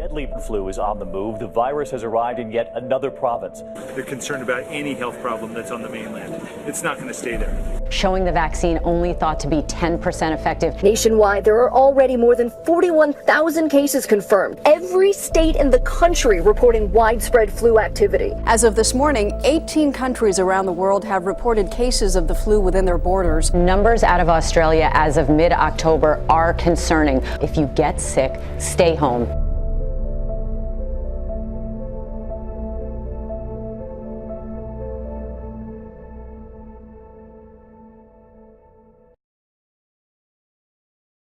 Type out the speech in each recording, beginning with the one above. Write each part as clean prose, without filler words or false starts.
deadly flu is on the move. The virus has arrived in yet another province. They're concerned about any health problem that's on the mainland. It's not going to stay there. Showing the vaccine only thought to be 10% effective. Nationwide, there are already more than 41,000 cases confirmed. Every state in the country reporting widespread flu activity. As of this morning, 18 countries around the world have reported cases of the flu within their borders. Numbers out of Australia as of mid-October are concerning. If you get sick, stay home.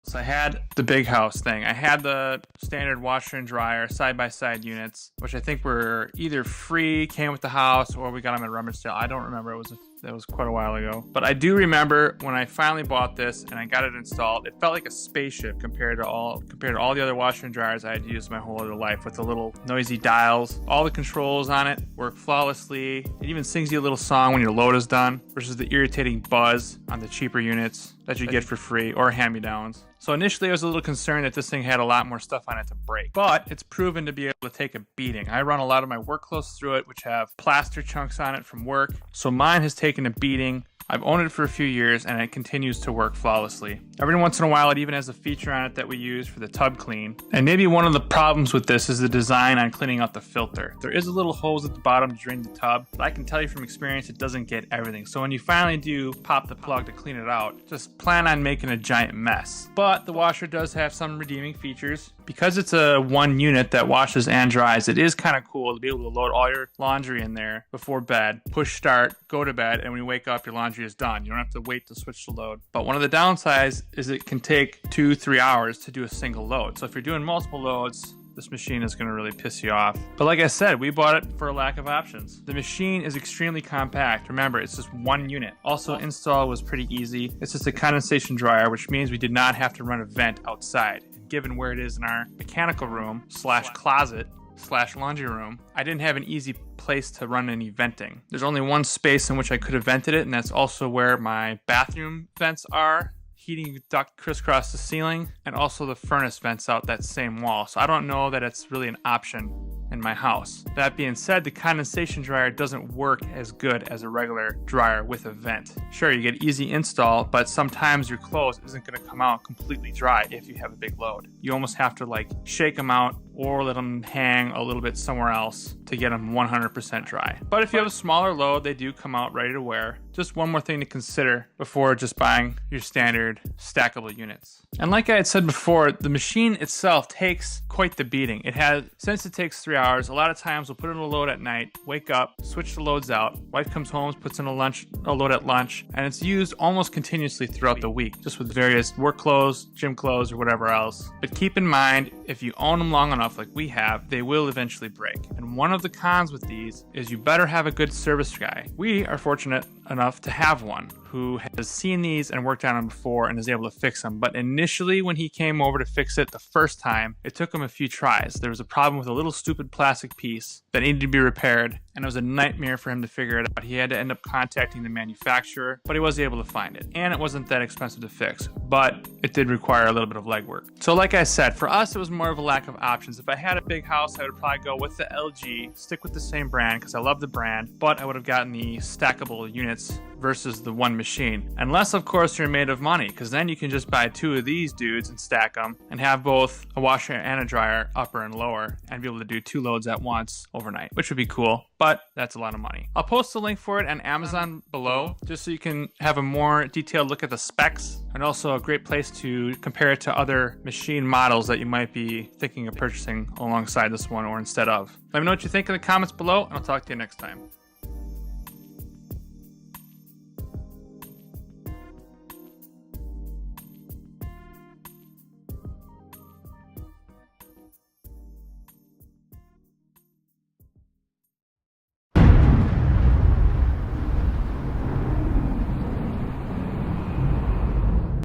So I had the big house thing. I had the standard washer and dryer side-by-side units, which I think were either free, came with the house, or we got them at rummage sale. I don't remember. That was quite a while ago. But I do remember when I finally bought this and I got it installed, it felt like a spaceship compared to all the other washer and dryers I had used my whole other life, with the little noisy dials. All the controls on it work flawlessly. It even sings you a little song when your load is done, versus the irritating buzz on the cheaper units that you get for free or hand-me-downs. So initially I was a little concerned that this thing had a lot more stuff on it to break, but it's proven to be able to take a beating. I run a lot of my work clothes through it, which have plaster chunks on it from work. So mine has taken a beating. I've owned it for a few years and it continues to work flawlessly. Every once in a while it even has a feature on it that we use for the tub clean. And maybe one of the problems with this is the design on cleaning out the filter. There is a little hose at the bottom to drain the tub, but I can tell you from experience it doesn't get everything. So when you finally do pop the plug to clean it out, just plan on making a giant mess. But the washer does have some redeeming features. Because it's a one unit that washes and dries, it is kind of cool to be able to load all your laundry in there before bed, push start, go to bed, and when you wake up, your laundry is done. You don't have to wait to switch the load. But one of the downsides is it can take 2-3 hours to do a single load. So if you're doing multiple loads, this machine is going to really piss you off. But like I said, we bought it for a lack of options. The machine is extremely compact. Remember, it's just one unit. Also, install was pretty easy. It's just a condensation dryer, which means we did not have to run a vent outside. Given where it is in our mechanical room / closet / laundry room, I didn't have an easy place to run any venting. There's only one space in which I could have vented it, and that's also where my bathroom vents are. Heating duct crisscross the ceiling, and also the furnace vents out that same wall. So I don't know that it's really an option in my house. That being said, the condensation dryer doesn't work as good as a regular dryer with a vent. Sure, you get easy install, but sometimes your clothes isn't going to come out completely dry if you have a big load. You almost have to like shake them out or let them hang a little bit somewhere else to get them 100% dry. But if you have a smaller load, they do come out ready to wear. Just one more thing to consider before just buying your standard stackable units. And like I had said before, the machine itself takes quite the beating. Since it takes 3 hours, a lot of times we'll put in a load at night, wake up, switch the loads out. Wife comes home, puts in a load at lunch, and it's used almost continuously throughout the week, just with various work clothes, gym clothes, or whatever else. But keep in mind, if you own them long enough like we have, they will eventually break. And one of the cons with these is you better have a good service guy. We are fortunate enough to have one who has seen these and worked on them before and is able to fix them. But initially when he came over to fix it the first time, it took him a few tries. There was a problem with a little stupid plastic piece that needed to be repaired, and it was a nightmare for him to figure it out. He had to end up contacting the manufacturer, but he was able to find it. And it wasn't that expensive to fix, but it did require a little bit of legwork. So like I said, for us, it was more of a lack of options. If I had a big house, I would probably go with the LG, stick with the same brand because I love the brand, but I would have gotten the stackable units versus the one machine. Unless, of course, you're made of money, because then you can just buy 2 of these dudes and stack them and have both a washer and a dryer, upper and lower, and be able to do 2 loads at once overnight, which would be cool, but that's a lot of money. I'll post a link for it on Amazon below, just so you can have a more detailed look at the specs, and also a great place to compare it to other machine models that you might be thinking of purchasing alongside this one or instead of. Let me know what you think in the comments below, and I'll talk to you next time.